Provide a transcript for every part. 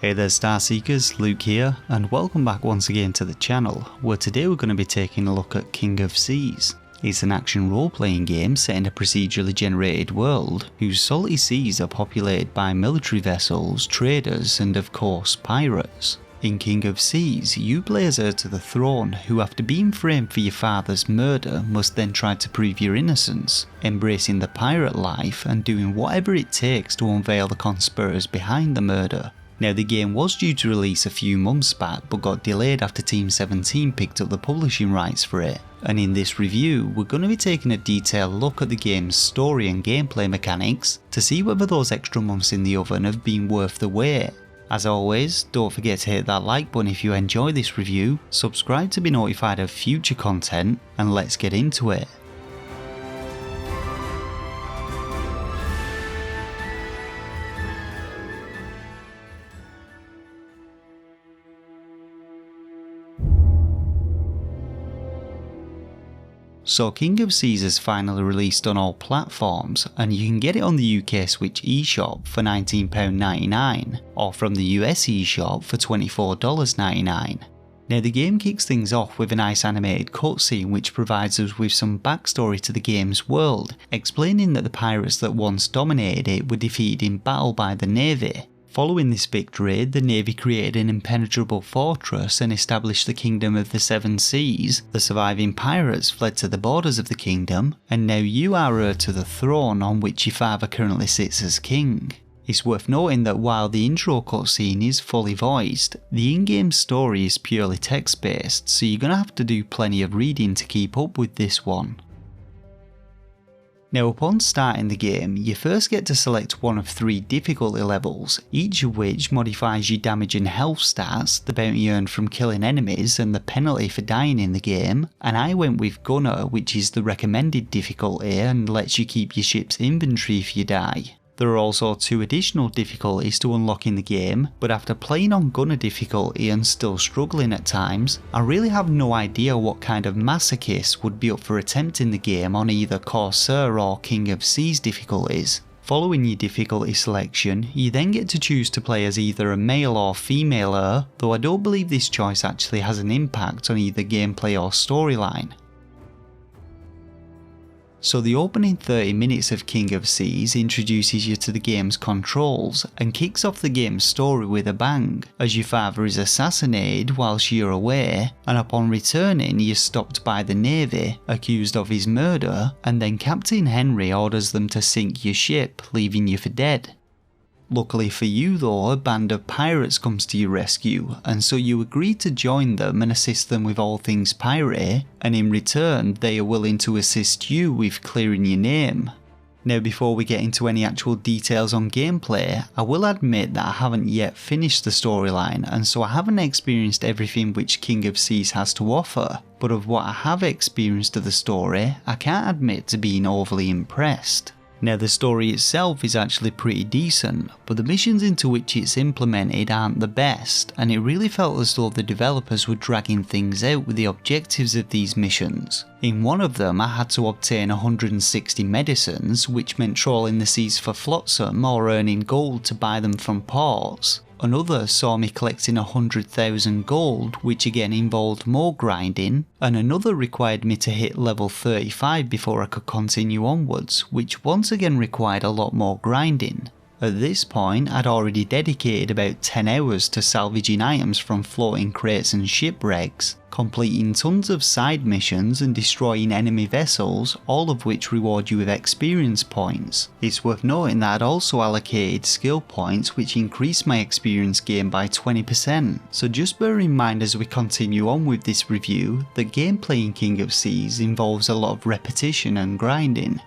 Hey there Starseekers, Luke here, and welcome back once again to the channel, where today we're going to be taking a look at King of Seas. It's an action role-playing game set in a procedurally generated world, whose salty seas are populated by military vessels, traders, and of course pirates. In King of Seas, you play as heir to the throne, who after being framed for your father's murder must then try to prove your innocence, embracing the pirate life and doing whatever it takes to unveil the conspirators behind the murder. Now the game was due to release a few months back but got delayed after Team 17 picked up the publishing rights for it, and in this review we're going to be taking a detailed look at the game's story and gameplay mechanics to see whether those extra months in the oven have been worth the wait. As always, don't forget to hit that like button if you enjoy this review, subscribe to be notified of future content, and let's get into it. So King of Seas is finally released on all platforms, and you can get it on the UK Switch eShop for £19.99 or from the US eShop for $24.99. Now the game kicks things off with a nice animated cutscene which provides us with some backstory to the game's world, explaining that the pirates that once dominated it were defeated in battle by the Navy. Following this victory, the Navy created an impenetrable fortress and established the Kingdom of the Seven Seas. The surviving pirates fled to the borders of the kingdom, and now you are heir to the throne on which your father currently sits as king. It's worth noting that while the intro cutscene is fully voiced, the in-game story is purely text-based, so you're going to have to do plenty of reading to keep up with this one. Now upon starting the game, you first get to select one of 3 difficulty levels, each of which modifies your damage and health stats, the bounty earned from killing enemies and the penalty for dying in the game, and I went with Gunner, which is the recommended difficulty and lets you keep your ship's inventory if you die. There are also 2 additional difficulties to unlock in the game, but after playing on Gunner difficulty and still struggling at times, I really have no idea what kind of masochist would be up for attempting the game on either Corsair or King of Seas difficulties. Following your difficulty selection, you then get to choose to play as either a male or female heir, though I don't believe this choice actually has an impact on either gameplay or storyline. So the opening 30 minutes of King of Seas introduces you to the game's controls and kicks off the game's story with a bang, as your father is assassinated whilst you're away, and upon returning you're stopped by the Navy, accused of his murder, and then Captain Henry orders them to sink your ship, leaving you for dead. Luckily for you though, a band of pirates comes to your rescue, and so you agree to join them and assist them with all things piratey, and in return they are willing to assist you with clearing your name. Now before we get into any actual details on gameplay, I will admit that I haven't yet finished the storyline, and so I haven't experienced everything which King of Seas has to offer, but of what I have experienced of the story, I can't admit to being overly impressed. Now the story itself is actually pretty decent, but the missions into which it's implemented aren't the best, and it really felt as though the developers were dragging things out with the objectives of these missions. In one of them I had to obtain 160 medicines, which meant trawling the seas for flotsam or earning gold to buy them from ports. Another saw me collecting 100,000 gold, which again involved more grinding, and another required me to hit level 35 before I could continue onwards, which once again required a lot more grinding. At this point, I'd already dedicated about 10 hours to salvaging items from floating crates and shipwrecks, completing tons of side missions and destroying enemy vessels, all of which reward you with experience points. It's worth noting that I'd also allocated skill points which increased my experience gain by 20%, so just bear in mind as we continue on with this review that gameplay in King of Seas involves a lot of repetition and grinding.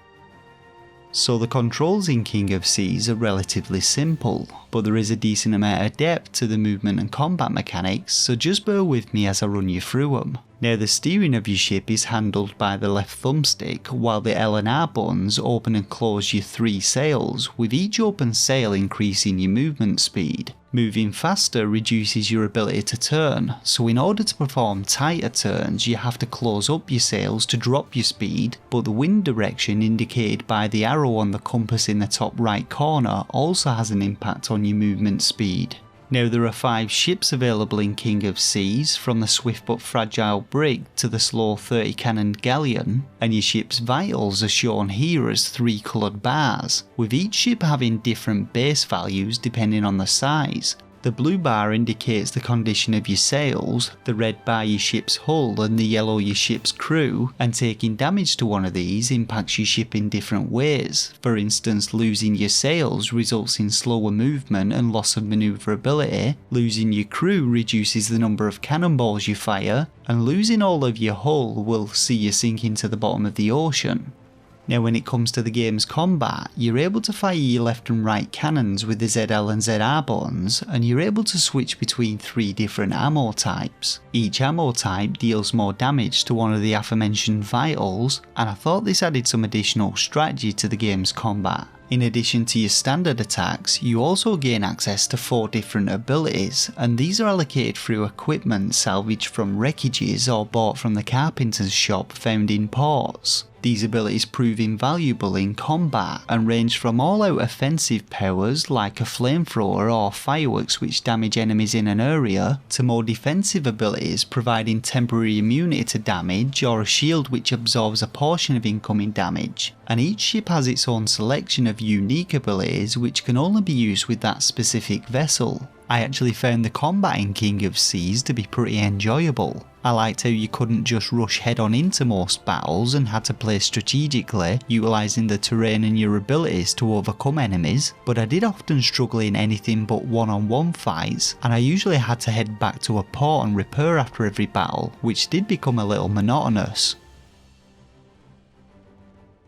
So the controls in King of Seas are relatively simple, but there is a decent amount of depth to the movement and combat mechanics, so just bear with me as I run you through them. Now the steering of your ship is handled by the left thumbstick, while the L and R buttons open and close your 3 sails, with each open sail increasing your movement speed. Moving faster reduces your ability to turn, so in order to perform tighter turns you have to close up your sails to drop your speed, but the wind direction indicated by the arrow on the compass in the top right corner also has an impact on your movement speed. Now there are 5 ships available in King of Seas, from the swift but fragile brig to the slow 30-cannoned galleon, and your ship's vitals are shown here as 3 coloured bars, with each ship having different base values depending on the size. The blue bar indicates the condition of your sails, the red bar your ship's hull, and the yellow your ship's crew, and taking damage to one of these impacts your ship in different ways. For instance, losing your sails results in slower movement and loss of manoeuvrability, losing your crew reduces the number of cannonballs you fire, and losing all of your hull will see you sink into the bottom of the ocean. Now when it comes to the game's combat, you're able to fire your left and right cannons with the ZL and ZR buttons, and you're able to switch between 3 different ammo types. Each ammo type deals more damage to one of the aforementioned vitals, and I thought this added some additional strategy to the game's combat. In addition to your standard attacks, you also gain access to 4 different abilities, and these are allocated through equipment salvaged from wreckages or bought from the carpenter's shop found in ports. These abilities prove invaluable in combat and range from all-out offensive powers like a flamethrower or fireworks which damage enemies in an area, to more defensive abilities providing temporary immunity to damage or a shield which absorbs a portion of incoming damage. And each ship has its own selection of unique abilities which can only be used with that specific vessel. I actually found the combat in King of Seas to be pretty enjoyable. I liked how you couldn't just rush head on into most battles and had to play strategically, utilising the terrain and your abilities to overcome enemies, but I did often struggle in anything but one-on-one fights, and I usually had to head back to a port and repair after every battle, which did become a little monotonous.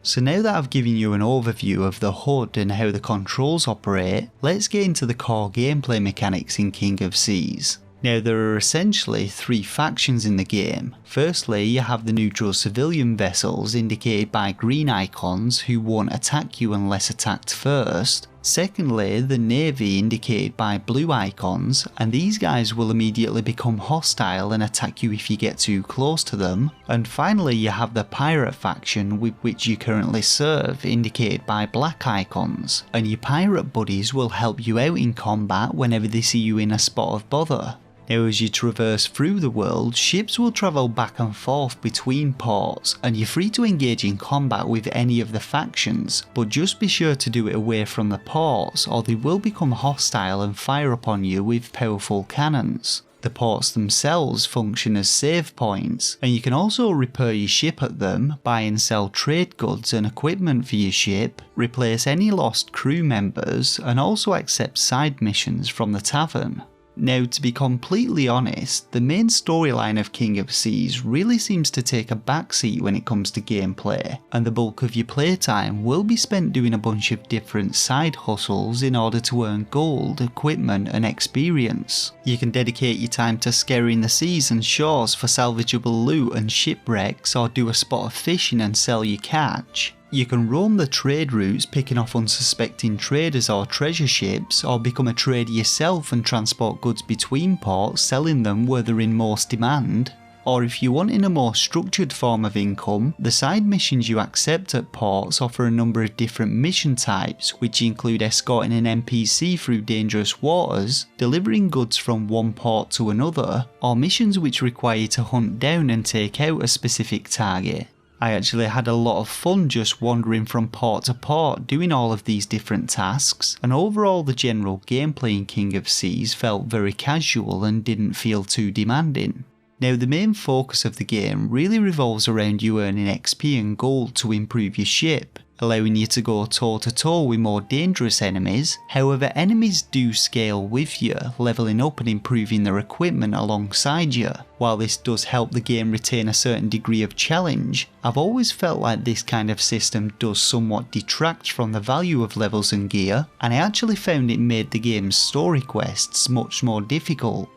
So now that I've given you an overview of the HUD and how the controls operate, let's get into the core gameplay mechanics in King of Seas. Now there are essentially 3 factions in the game. Firstly, you have the neutral civilian vessels indicated by green icons who won't attack you unless attacked first. Secondly, the navy indicated by blue icons, and these guys will immediately become hostile and attack you if you get too close to them. And finally you have the pirate faction with which you currently serve, indicated by black icons, and your pirate buddies will help you out in combat whenever they see you in a spot of bother. Now as you traverse through the world, ships will travel back and forth between ports, and you're free to engage in combat with any of the factions, but just be sure to do it away from the ports or they will become hostile and fire upon you with powerful cannons. The ports themselves function as save points, and you can also repair your ship at them, buy and sell trade goods and equipment for your ship, replace any lost crew members, and also accept side missions from the tavern. Now to be completely honest, the main storyline of King of Seas really seems to take a backseat when it comes to gameplay, and the bulk of your playtime will be spent doing a bunch of different side hustles in order to earn gold, equipment and experience. You can dedicate your time to scouring the seas and shores for salvageable loot and shipwrecks, or do a spot of fishing and sell your catch. You can roam the trade routes picking off unsuspecting traders or treasure ships, or become a trader yourself and transport goods between ports, selling them where they're in most demand. Or if you want in a more structured form of income, the side missions you accept at ports offer a number of different mission types, which include escorting an NPC through dangerous waters, delivering goods from one port to another, or missions which require you to hunt down and take out a specific target. I actually had a lot of fun just wandering from port to port doing all of these different tasks, and overall the general gameplay in King of Seas felt very casual and didn't feel too demanding. Now the main focus of the game really revolves around you earning XP and gold to improve your ship, allowing you to go toe to toe with more dangerous enemies. However, enemies do scale with you, leveling up and improving their equipment alongside you. While this does help the game retain a certain degree of challenge, I've always felt like this kind of system does somewhat detract from the value of levels and gear, and I actually found it made the game's story quests much more difficult.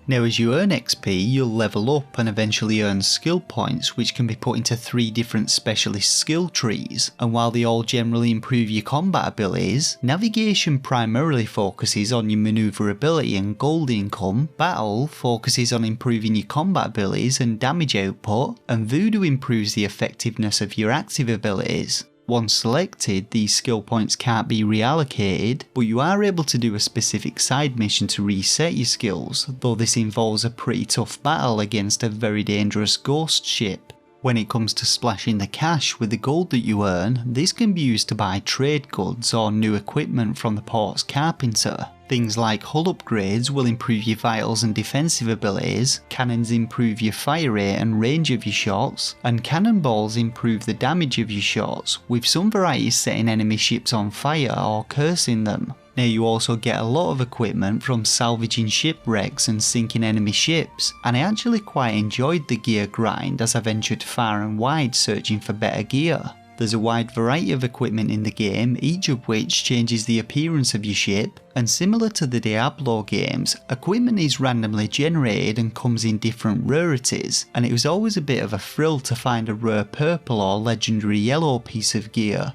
Now as you earn XP, you'll level up and eventually earn skill points, which can be put into 3 different specialist skill trees, and while they all generally improve your combat abilities, navigation primarily focuses on your manoeuvrability and gold income, battle focuses on improving your combat abilities and damage output, and voodoo improves the effectiveness of your active abilities. Once selected, these skill points can't be reallocated, but you are able to do a specific side mission to reset your skills, though this involves a pretty tough battle against a very dangerous ghost ship. When it comes to splashing the cash with the gold that you earn, this can be used to buy trade goods or new equipment from the port's carpenter. Things like hull upgrades will improve your vitals and defensive abilities, cannons improve your fire rate and range of your shots, and cannonballs improve the damage of your shots, with some varieties setting enemy ships on fire or cursing them. Now you also get a lot of equipment from salvaging shipwrecks and sinking enemy ships, and I actually quite enjoyed the gear grind as I ventured far and wide searching for better gear. There's a wide variety of equipment in the game, each of which changes the appearance of your ship, and similar to the Diablo games, equipment is randomly generated and comes in different rarities, and it was always a bit of a thrill to find a rare purple or legendary yellow piece of gear.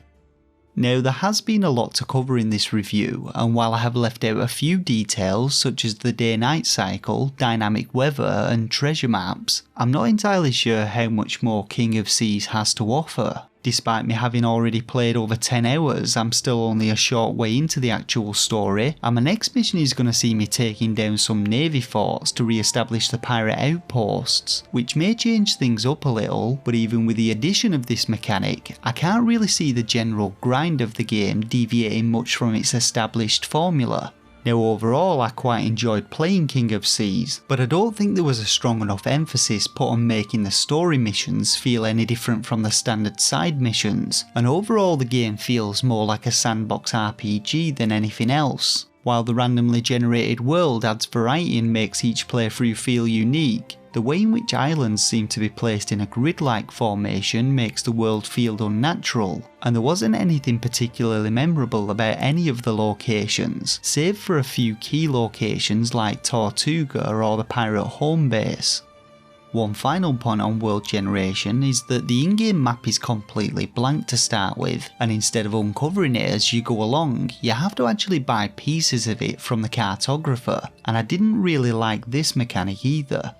Now there has been a lot to cover in this review, and while I have left out a few details such as the day-night cycle, dynamic weather and treasure maps, I'm not entirely sure how much more King of Seas has to offer. Despite me having already played over 10 hours, I'm still only a short way into the actual story, and my next mission is going to see me taking down some navy forts to re-establish the pirate outposts, which may change things up a little, but even with the addition of this mechanic, I can't really see the general grind of the game deviating much from its established formula. Now overall I quite enjoyed playing King of Seas, but I don't think there was a strong enough emphasis put on making the story missions feel any different from the standard side missions, and overall the game feels more like a sandbox RPG than anything else. While the randomly generated world adds variety and makes each playthrough feel unique, the way in which islands seem to be placed in a grid-like formation makes the world feel unnatural, and there wasn't anything particularly memorable about any of the locations, save for a few key locations like Tortuga or the pirate home base. One final point on world generation is that the in-game map is completely blank to start with, and instead of uncovering it as you go along, you have to actually buy pieces of it from the cartographer, and I didn't really like this mechanic either.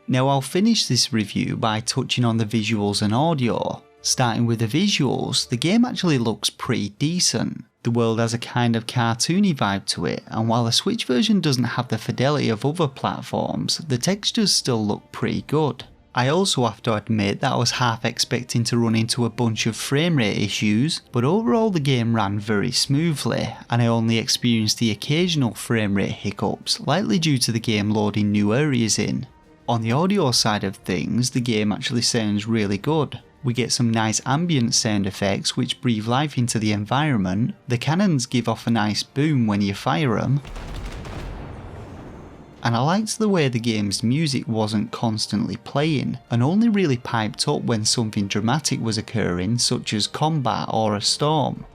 Now I'll finish this review by touching on the visuals and audio. Starting with the visuals, the game actually looks pretty decent. The world has a kind of cartoony vibe to it, and while the Switch version doesn't have the fidelity of other platforms, the textures still look pretty good. I also have to admit that I was half expecting to run into a bunch of frame rate issues, but overall the game ran very smoothly, and I only experienced the occasional frame rate hiccups, likely due to the game loading new areas in. On the audio side of things, the game actually sounds really good. We get some nice ambient sound effects which breathe life into the environment, the cannons give off a nice boom when you fire them, and I liked the way the game's music wasn't constantly playing, and only really piped up when something dramatic was occurring such as combat or a storm.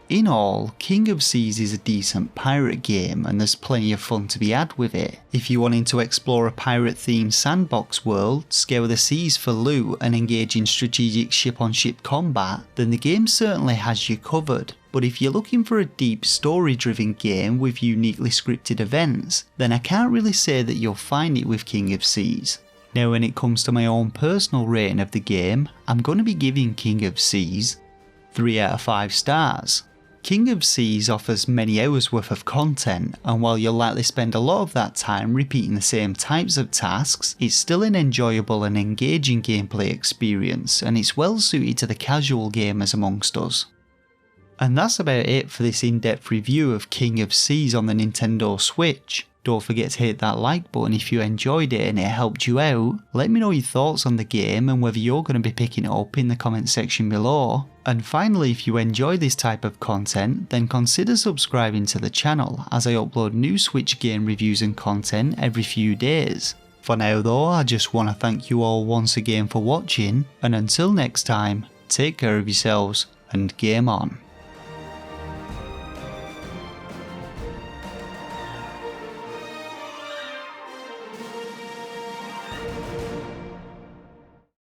In all, King of Seas is a decent pirate game and there's plenty of fun to be had with it. If you're wanting to explore a pirate themed sandbox world, scour the seas for loot and engage in strategic ship-on-ship combat, then the game certainly has you covered. But if you're looking for a deep story driven game with uniquely scripted events, then I can't really say that you'll find it with King of Seas. Now when it comes to my own personal rating of the game, I'm going to be giving King of Seas 3 out of 5 stars. King of Seas offers many hours worth of content, and while you'll likely spend a lot of that time repeating the same types of tasks, it's still an enjoyable and engaging gameplay experience, and it's well suited to the casual gamers amongst us. And that's about it for this in-depth review of King of Seas on the Nintendo Switch. Don't forget to hit that like button if you enjoyed it and it helped you out. Let me know your thoughts on the game and whether you're going to be picking it up in the comment section below. And finally, if you enjoy this type of content, then consider subscribing to the channel as I upload new Switch game reviews and content every few days. For now though, I just want to thank you all once again for watching, and until next time, take care of yourselves and game on.